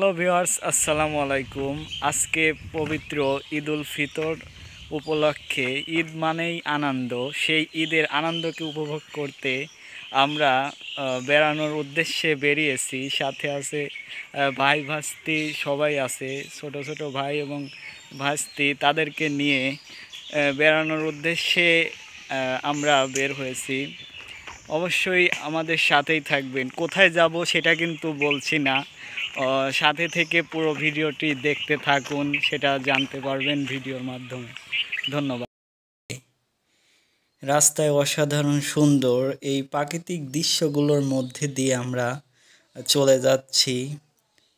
Hello viewers, আসসালামু আলাইকুম। আজকে পবিত্র ঈদুল ফিতর উপলক্ষে ঈদ মানেই আনন্দ। সেই ঈদের আনন্দকে উপভোগ করতে আমরা বেড়ানোর উদ্দেশ্যে বেরিয়েছি। সাথে আছে ভাই ভাস্তি, সবাই আছে, ছোট ছোট ভাই এবং ভাস্তি, তাদেরকে নিয়ে বেড়ানোর উদ্দেশ্যে আমরা বের হয়েছি। অবশ্যই আমাদের সাথেই থাকবেন। কোথায় যাব সেটা কিন্তু বলছি না, সাথে থেকে পুরো ভিডিওটি দেখতে থাকুন, সেটা জানতে পারবেন ভিডিওর মাধ্যমে। ধন্যবাদ। রাস্তায় অসাধারণ সুন্দর এই প্রাকৃতিক দৃশ্যগুলোর মধ্যে দিয়ে আমরা চলে যাচ্ছি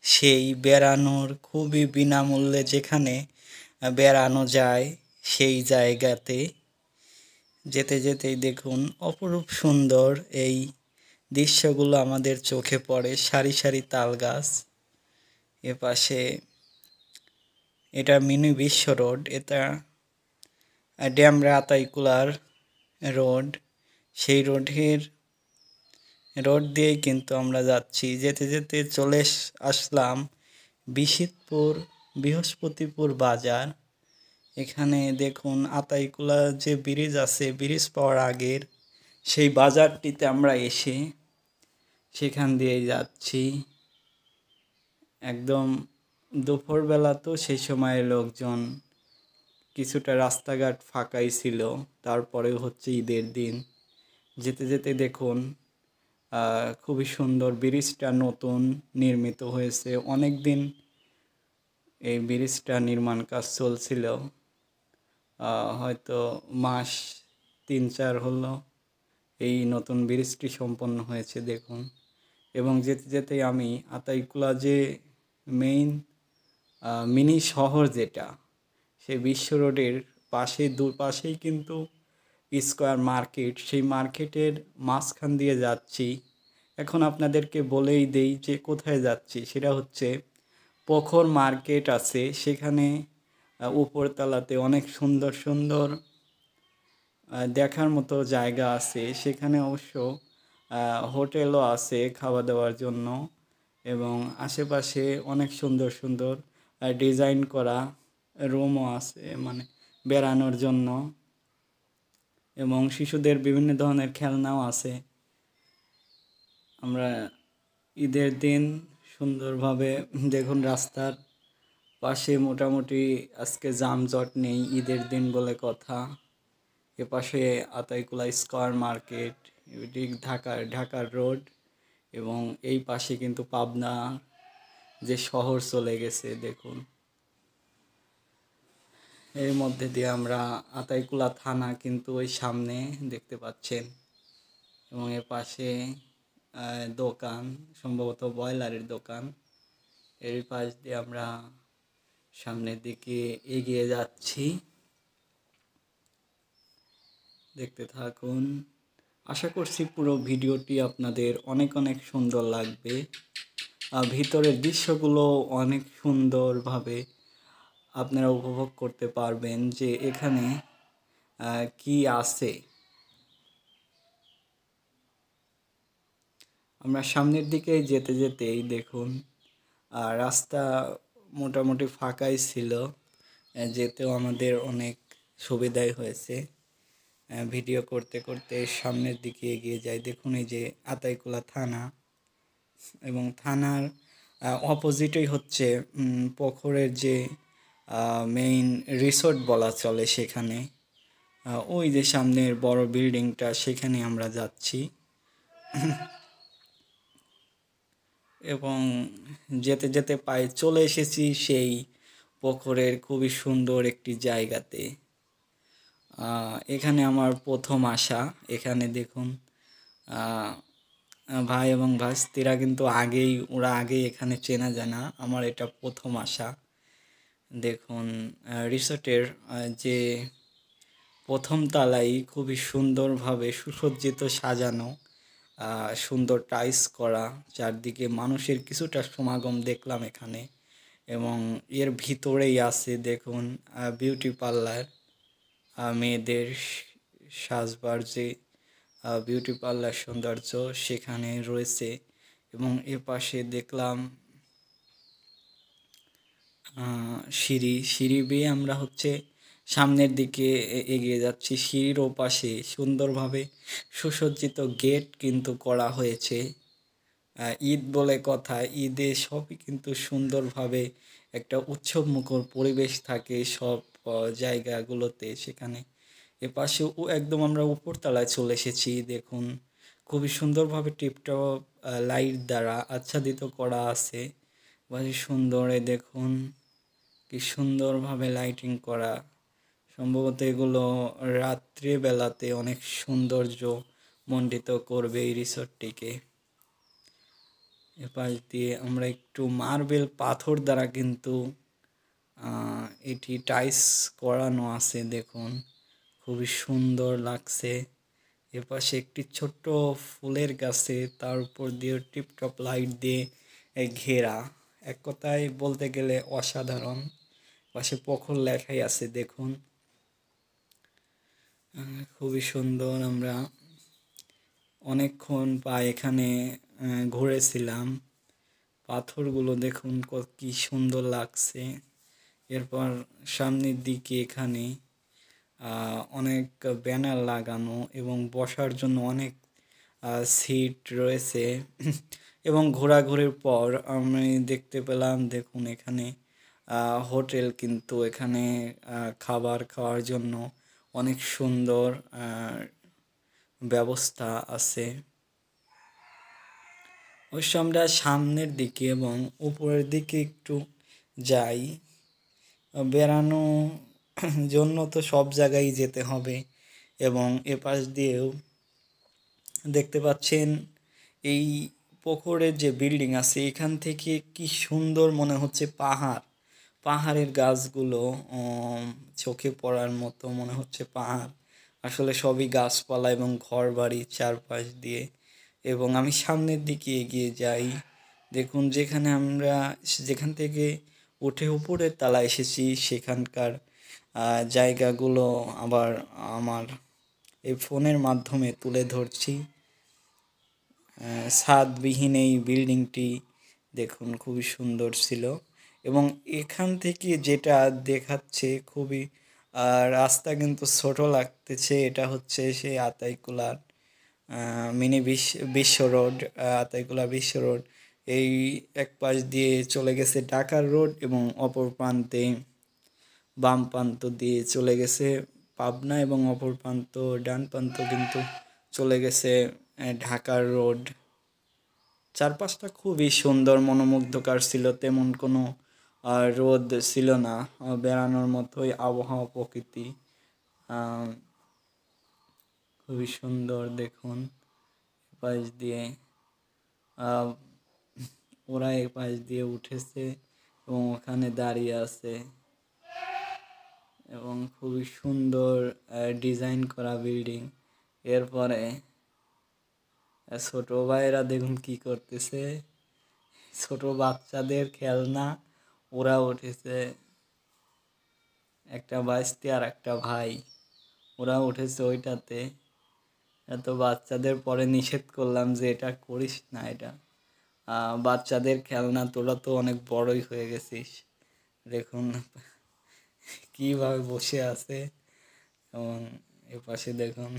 সেই বেড়ানোর খুবই বিনামূল্যে যেখানে বেড়ানো যায় সেই জায়গাতে। যেতে যেতেই দেখুন অপরূপ সুন্দর এই দৃশ্যগুলো আমাদের চোখে পড়ে। সারি সারি তাল গাছ, এপাশে এটা মিনি বিশ্ব রোড, এটা ড্যামরা আতাইকুলার রোড। সেই রোড দিয়েই কিন্তু আমরা যাচ্ছি। যেতে যেতে চলে আসলাম বিশিতপুর বৃহস্পতিপুর বাজার। এখানে দেখুন আতাইকুলা যে ব্রিজ আছে, ব্রিজ পাওয়ার আগের সেই বাজারটিতে আমরা এসে সেখান দিয়েই যাচ্ছি। একদম দুপুরবেলা, তো সেই সময় লোকজন কিছুটা রাস্তাঘাট ফাঁকাই ছিল। তারপরে হচ্ছে ঈদের দিন। যেতে যেতে দেখুন খুবই সুন্দর ব্রিজটা নতুন নির্মিত হয়েছে। অনেক দিন এই ব্রিজটা নির্মাণ কাজ চলছিল, হয়তো মাস 3-4 হলো এই নতুন ব্রিজটি সম্পন্ন হয়েছে দেখুন। এবং যেতে যেতেই আমি আতাইকুলা যে মেইন মিনি শহর যেটা, সেই বিশ্ব রোডের পাশে দুপাশেই কিন্তু স্কয়ার মার্কেট, সেই মার্কেটের মাঝখান দিয়ে যাচ্ছি। এখন আপনাদেরকে বলেই দেই যে কোথায় যাচ্ছি। সেটা হচ্ছে পোখর মার্কেট আছে, সেখানে উপরতলাতে অনেক সুন্দর সুন্দর দেখার মতো জায়গা আছে। সেখানে অবশ্য হোটেলও আছে খাওয়া দাওয়ার জন্য, এবং আশেপাশে অনেক সুন্দর সুন্দর ডিজাইন করা রুমও আছে, মানে বেড়ানোর জন্য, এবং শিশুদের বিভিন্ন ধরনের খেলনাও আছে। আমরা ঈদের দিন সুন্দরভাবে দেখুন রাস্তার পাশে মোটামুটি আজকে যানজট নেই, ঈদের দিন বলে কথা। এপাশে আতাইকুলা স্কয়ার মার্কেট, এটি ঢাকার রোড, এবং এই পাশে কিন্তু পাবনা যে শহর চলে গেছে দেখুন। এর মধ্যে দিয়ে আমরা আতাইকুলা থানা কিন্তু ওই সামনে দেখতে পাচ্ছেন, এবং এর পাশে দোকান, সম্ভবত বয়লারের দোকান। এর পাশ দিয়ে আমরা সামনের দিকে এগিয়ে যাচ্ছি, দেখতে থাকুন। আশা করছি পুরো ভিডিওটি আপনাদের অনেক অনেক সুন্দর লাগবে। ভিতরের দৃশ্যগুলো অনেক সুন্দরভাবে আপনারা উপভোগ করতে পারবেন যে এখানে কি আছে। আমরা সামনের দিকে যেতে যেতেই দেখুন রাস্তা মোটামুটি ফাঁকাই ছিল, যেতেও আমাদের অনেক সুবিধাই হয়েছে। ভিডিও করতে করতে সামনের দিকে এগিয়ে যাই। দেখুন এই যে আতাইকুলা থানা, এবং থানার অপোজিটেই হচ্ছে পুকুরের যে মেইন রিসোর্ট বলা চলে, সেখানে ওই যে সামনের বড় বিল্ডিংটা, সেখানে আমরা যাচ্ছি। এবং যেতে যেতে পায়ে চলে এসেছি সেই পুকুরের খুবই সুন্দর একটি জায়গাতে। এখানে আমার প্রথম আসা। এখানে দেখুন ভাই এবং ভাস্তিরা কিন্তু ওরা আগেই এখানে চেনা জানা। আমার এটা প্রথম আসা। দেখুন রিসোর্টের যে প্রথম তলাই খুবই সুন্দরভাবে সুসজ্জিত, সাজানো, সুন্দর টাইলস করা, চারদিকে মানুষের কিছুটা সমাগম দেখলাম এখানে। এবং এর ভিতরেই আছে দেখুন বিউটি পার্লার, মেয়েদের সাজবার যে বিউটি পার্লার সৌন্দর্য সেখানে রয়েছে। এবং এ পাশে দেখলাম সিঁড়ি বেয়ে আমরা হচ্ছে সামনের দিকে এগিয়ে যাচ্ছি। সিঁড়ির ওপাশে সুন্দরভাবে সুসজ্জিত গেট কিন্তু করা হয়েছে। ঈদ বলে কথা, ঈদে সবই কিন্তু সুন্দরভাবে একটা উৎসবমুখর পরিবেশ থাকে সব জায়গাগুলোতে। সেখানে এপাশে একদম আমরা উপরতলায় চলে এসেছি। দেখুন খুবই সুন্দরভাবে টিপটপ লাইট দ্বারা আচ্ছাদিত করা আছে। বাড়ি সুন্দর, দেখুন কি সুন্দরভাবে লাইটিং করা। সম্ভবত এগুলো রাত্রে বেলাতে অনেক সৌন্দর্য মণ্ডিত করবে এই রিসোর্টটিকে। এপাশ দিয়ে আমরা একটু মার্বেল পাথর দ্বারা কিন্তু এটি টাইস করানো আছে। দেখুন খুবই সুন্দর লাগছে। এপাশে একটি ছোট্ট ফুলের গাছে তার উপর দিয়ে টিপটপ লাইট দিয়ে ঘেরা। এক কথায় বলতে গেলে অসাধারণ। পাশে প্রখর লেখাই আছে দেখুন। খুবই সুন্দর। আমরা অনেকক্ষণ এখানে ঘুরেছিলাম। পাথরগুলো দেখুন কি সুন্দর লাগছে। এরপর সামনের দিকে এখানে অনেক ব্যানার লাগানো এবং বসার জন্য অনেক সিট রয়েছে। এবং ঘোরাঘুরির পর আমি দেখতে পেলাম, দেখুন এখানে হোটেল কিন্তু এখানে খাবার খাওয়ার জন্য অনেক সুন্দর ব্যবস্থা আছে। অবশ্য আমরা সামনের দিকে এবং উপরের দিকে একটু যাই। বেড়ানো জন্য তো সব জায়গায় যেতে হবে এবং এপাশ দিয়েও দেখতে পাচ্ছেন এই পুকুরের যে বিল্ডিং আছে এখান থেকে কি সুন্দর মনে হচ্ছে। পাহাড়ের গাছগুলো চোখে পড়ার মতো মনে হচ্ছে পাহাড়। আসলে সবই গাছপালা এবং ঘরবাড়ি চারপাশ দিয়ে। এবং আমি সামনের দিকে এগিয়ে যাই। দেখুন যেখান থেকে উঠে উপরের তলায় এসেছি সেখানকার জায়গাগুলো আবার আমার এই ফোনের মাধ্যমে তুলে ধরছি। ছাদবিহীন এই বিল্ডিংটি দেখুন খুবই সুন্দর ছিল। এবং এখান থেকে যেটা দেখাচ্ছে খুবই রাস্তা কিন্তু ছোট লাগতেছে। এটা হচ্ছে সেই আতাইকুলার মিনি বিশ্ব রোড। আতাইকুলা বিশ্ব রোড এই এক পাশ দিয়ে চলে গেছে ঢাকার রোড এবং অপর প্রান্তে বাম প্রান্ত দিয়ে চলে গেছে পাবনা এবং অপর প্রান্ত ডান প্রান্ত কিন্তু চলে গেছে ঢাকার রোড। চারপাশটা খুবই সুন্দর মনোমুগ্ধকর ছিল। তেমন কোনো রোদ ছিল না। বেড়ানোর মতোই আবহাওয়া প্রকৃতি খুবই সুন্দর। দেখুন পাশ দিয়ে ওরা এই পাশ দিয়ে উঠেছে এবং ওখানে দাঁড়িয়ে আছে এবং খুবই সুন্দর ডিজাইন করা বিল্ডিং। এরপরে ছোট ভাইয়েরা দেখুন কি করতেছে। ছোট বাচ্চাদের খেলনা, ওরা উঠেছে। একটা বাইস্তি আর একটা ভাই, ওরা উঠেছে ওইটাতে। এত বাচ্চাদের পরে নিষেধ করলাম যে এটা করিস না, এটা বাচ্চাদের খেলনা, তোরা তো অনেক বড়ই হয়ে গেছিস। দেখুন কিভাবে বসে আছে। এবং এপাশে দেখুন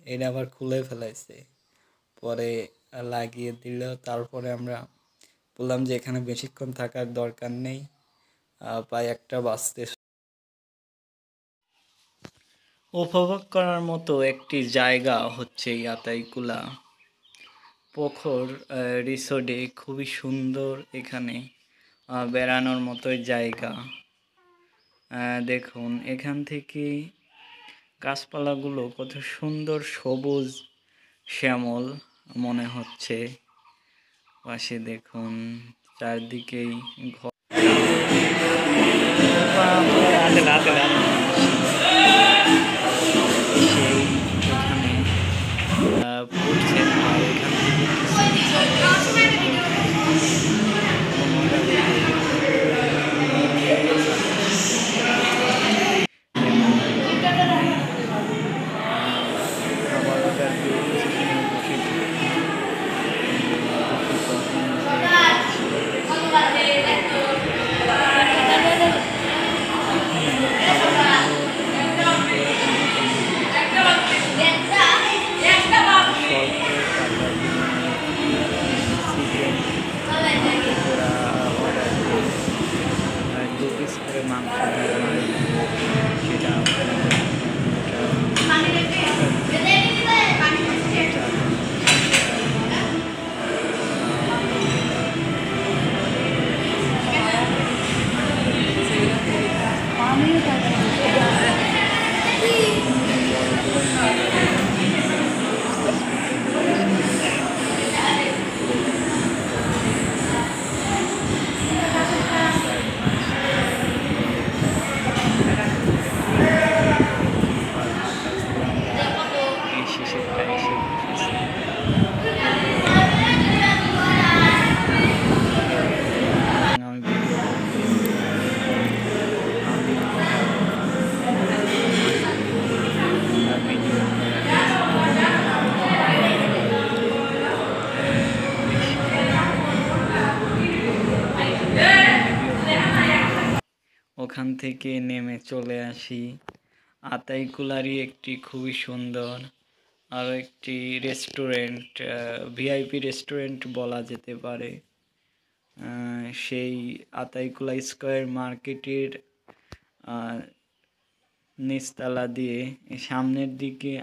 এটা আবার খুলে ফেলাইছে, পরে লাগিয়ে দিল। তারপরে আমরা বললাম যে এখানে বেশিক্ষণ থাকার দরকার নেই, প্রায় একটা বাজতে। উপভোগ করার মতো একটি জায়গা হচ্ছে আতাইকুলা পুকুর রিসোর্টে। খুবই সুন্দর এখানে বেড়ানোর মতো জায়গা। দেখুন এখান থেকে গাছপালাগুলো কত সুন্দর সবুজ শ্যামল মনে হচ্ছে। পাশে দেখুন চারদিকেই ঘর। মাংস দিয়ে সেটা ওখান থেকে নেমে চলে আসি আতাইকুলারই একটি খুবই সুন্দর আরও একটি রেস্টুরেন্ট, ভিআইপি রেস্টুরেন্ট বলা যেতে পারে। সেই আতাইকুলা স্কয়ার মার্কেটের নিচতলা দিয়ে সামনের দিকে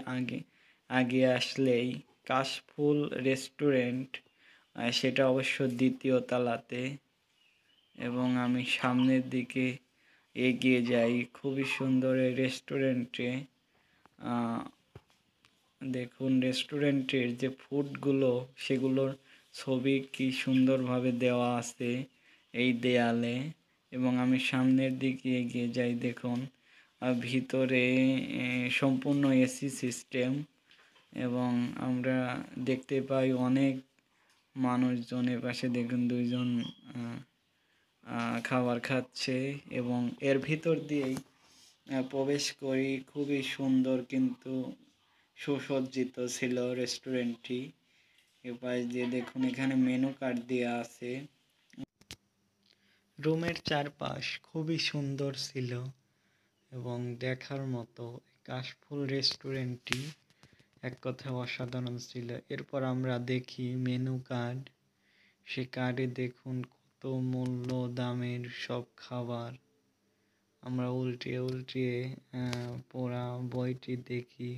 আগে আসলেই কাশফুল রেস্টুরেন্ট, সেটা অবশ্য দ্বিতীয় তলাতে। এবং আমি সামনের দিকে এগিয়ে যাই। খুবই সুন্দর এই রেস্টুরেন্টে। দেখুন রেস্টুরেন্টের যে ফুডগুলো সেগুলোর ছবি কি সুন্দরভাবে দেওয়া আছে এই দেয়ালে। এবং আমি সামনের দিকে এগিয়ে যাই, দেখুন ভিতরে সম্পূর্ণ এসি সিস্টেম। এবং আমরা দেখতে পাই অনেক মানুষজনের পাশে দেখুন দুইজন খাবার খাচ্ছে। এবং এর ভিতর দিয়েই প্রবেশ করি। খুবই সুন্দর কিন্তু সুসজ্জিত ছিল রেস্টুরেন্টটি। এপাশ দিয়ে দেখুন এখানে মেনু কার্ড দেওয়া আছে। রুমের চারপাশ খুবই সুন্দর ছিল এবং দেখার মতো। কাশফুল রেস্টুরেন্টটি এক কথায় অসাধারণ ছিল। এরপর আমরা দেখি মেনু কার্ড। সে কার্ডে দেখুন কত মূল্য দামের সব খাবার। আমরা উল্টিয়ে পুরা বইটি দেখি।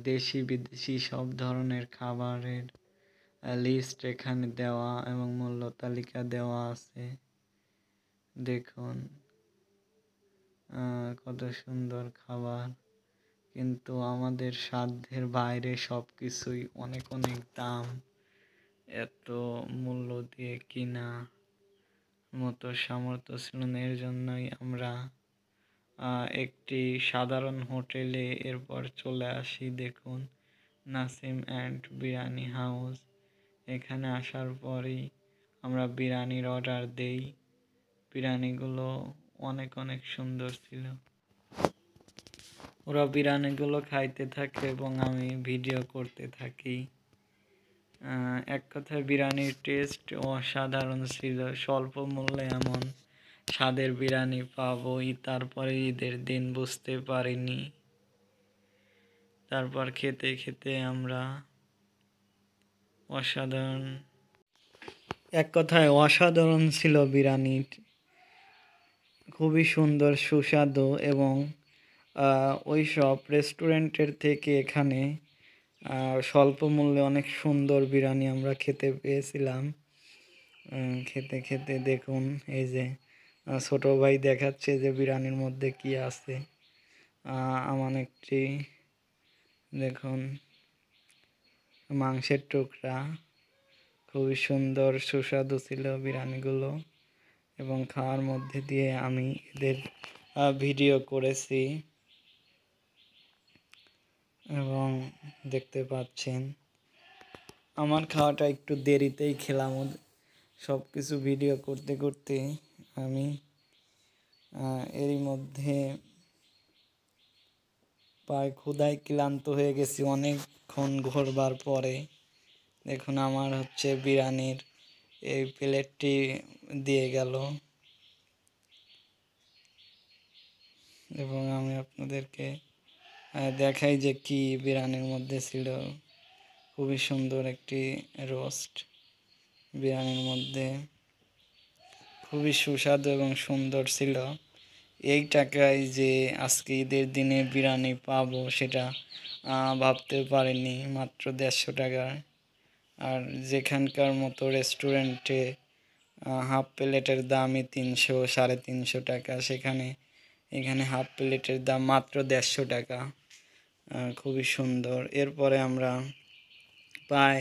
দেশি বিদেশি সব ধরনের খাবারের লিস্ট এখানে দেওয়া এবং মূল্য তালিকা দেওয়া আছে। দেখুন কত সুন্দর খাবার, কিন্তু আমাদের সাধ্যের বাইরে সব কিছুই অনেক অনেক দাম। এত মূল্য দিয়ে কিনা মতো সামর্থ্য ছিল না। এর জন্যই আমরা একটি সাধারণ হোটেলে এরপর চলে আসি। দেখুন নাসিম অ্যান্ড বিরিয়ানি হাউস। এখানে আসার পরই আমরা বিরিয়ানির অর্ডার দেই। বিরিয়ানিগুলো অনেক অনেক সুন্দর ছিল। ওরা বিরিয়ানিগুলো খাইতে থাকে এবং আমি ভিডিও করতে থাকি। এক কথায় বিরিয়ানির টেস্ট অসাধারণ ছিল। স্বল্প মূল্যে এমন স্বাদের বিরিয়ানি পাবোই তারপরে ঈদের দিন বুঝতে পারিনি। তারপর খেতে খেতে আমরা এক কথায় অসাধারণ ছিল বিরিয়ানি। খুবই সুন্দর সুস্বাদু এবং ওই সব রেস্টুরেন্টের থেকে এখানে স্বল্প মূল্যে অনেক সুন্দর বিরিয়ানি আমরা খেতে পেয়েছিলাম। খেতে খেতে দেখুন এই যে ছোট ভাই দেখাচ্ছে যে বিরিয়ানির মধ্যে কি আছে। আমার একটি দেখুন মাংসের টুকরা, খুবই সুন্দর সুস্বাদু ছিল বিরিয়ানিগুলো। এবং খাওয়ার মধ্যে দিয়ে আমি এদের ভিডিও করেছি এবং দেখতে পাচ্ছেন আমার খাওয়াটা একটু দেরিতেই খেলাম। সব কিছু ভিডিও করতে করতে আমি এরই মধ্যে প্রায় ক্ষুধায় ক্লান্ত হয়ে গেছি অনেকক্ষণ ঘোরবার পরে। দেখুন আমার হচ্ছে বিরিয়ানির এই প্লেটটি দিয়ে গেল এবং আমি আপনাদেরকে দেখাই যে কি বিরিয়ানির মধ্যে ছিল। খুবই সুন্দর একটি রোস্ট বিরিয়ানির মধ্যে, খুবই সুস্বাদু এবং সুন্দর ছিল। এই টাকায় যে আজকে ঈদের দিনে বিরিয়ানি পাবো সেটা ভাবতে পারিনি, মাত্র 150 টাকায়। আর যেখানকার মতো রেস্টুরেন্টে হাফ প্লেটের দামই 300 সাড়ে 300 টাকা, এখানে হাফ প্লেটের দাম মাত্র 150 টাকা। খুবই সুন্দর। এরপরে আমরা পাই